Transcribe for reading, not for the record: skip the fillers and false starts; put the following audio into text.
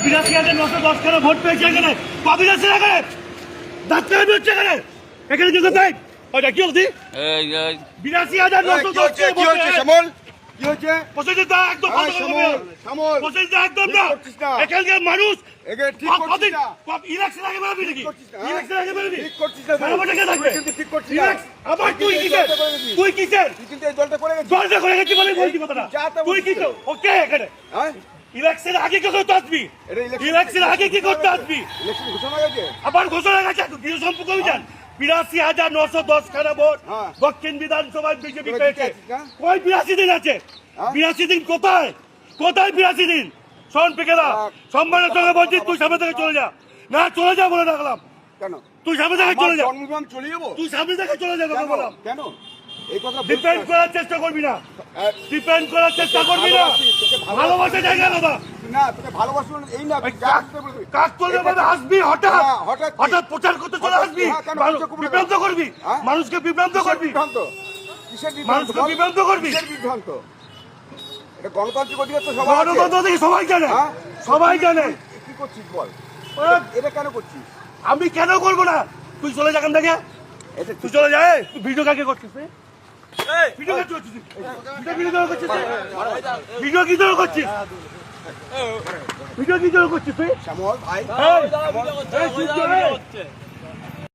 82,910 vote পেয়েছে এখানে। কবির আছে এখানে, ডাক্তার হচ্ছে এখানে, এখানে কি কোথায় ওইটা কি হচ্ছে? 82,910 কি হচ্ছে শ্যামল? কি হচ্ছে? প্রসেসটা একদম বন্ধ করে দেবে। শ্যামল প্রসেসটা একদম না। এখানকার মানুষ একে ঠিক করছিস না। ইলেকশন আগে বেরোবি নাকি? ইলেকশন আগে বেরোবি? ঠিক করছিস না। সারাটা কে থাকবে? কিন্তু ঠিক করছিস না। আবার তুই কিসের? তুই কিসের? তুই কিন্তু এই দলটা করে গেছিস। দলটা করে গেছি বলে বলছি কথাটা। যা তা তুই কি বলছিস। তো ওকে এখানে হ্যাঁ? ইলেকশন আগে কি করতে আসবি? এটা ইলেকশন- ইলেকশন আগে কি করতে আসবি? ইলেকশন ঘোষণা হয়ে গেছে? আবার ঘোষণা গেছে গৃহ সম্পর্ক অভিযান 82,910 খানা ভোট হ্যাঁ। দক্ষিণ বিধানসভায় বিজেপি তোরা পেয়েছে। জিতে আছিস না? কই 82 দিন আছে? হ্যাঁ? 82 দিন কোথায়? কোথায় 82 দিন? শোন পিকেদা, সম্মানের সঙ্গে বলছি তুই সামনে থেকে চলে যা। না চলে যা বলে রাখলাম। কেন? তুই সামনে থেকে আমার চলে যা। জন্মগ্রাম চলে যাবো? তুই সামনে থেকে চলে যা কেন? তোকে বললাম। কেন? এই কথা বলছিস ডিপেন্ড না। করার চেষ্টা করবি না। ডিপেন্ড করার চেষ্টা করবি না। ভালোবাসি, তোকে ভালোবাসি। ভালোবাসা জায়গা আলাদা। না, তোকে ভালোবাসলো না, এই না, ওই যা কাক- আসতে বলবি। কাক চলে যাবে, আসবি হঠাৎ হ্যাঁ, হঠাৎ কি? হঠাৎ প্রচার করতে চলে হঠাৎ আসবি। কি? হ্যাঁ, কেন? মানুষ- প্রচার করবো না। বিভ্রান্ত করবি, হ্যাঁ? মানুষকে বিভ্রান্ত কিসের করবি, বিভ্রান্ত? কিসের বিভ্রান্ত? মানুষকে বল? বিভ্রান্ত করবি। কিসের বিভ্রান্ত? এটা গণতান্ত্রিক অধিকার তো সবার আছে। গণতন্ত্র থেকে সবাই জানে, হ্যাঁ? সবাই জানে। কি করছিস বল? ওরা- এটা কেন করছিস? আমি কেন করবো না? তুই চলে যা এখান থেকে, এটা তুই চলে যা। এই, তুই ভিডিও কাকে করছিস তুই? ভিডিও কাকে করছিস তুই? ভিডিও কি করছিস তুই? ভিডিও কি জন্য করছিস? ভিডিও কি জন্য করছিস তুই? শ্যামল ভাই, এই, এই, চুপ করে।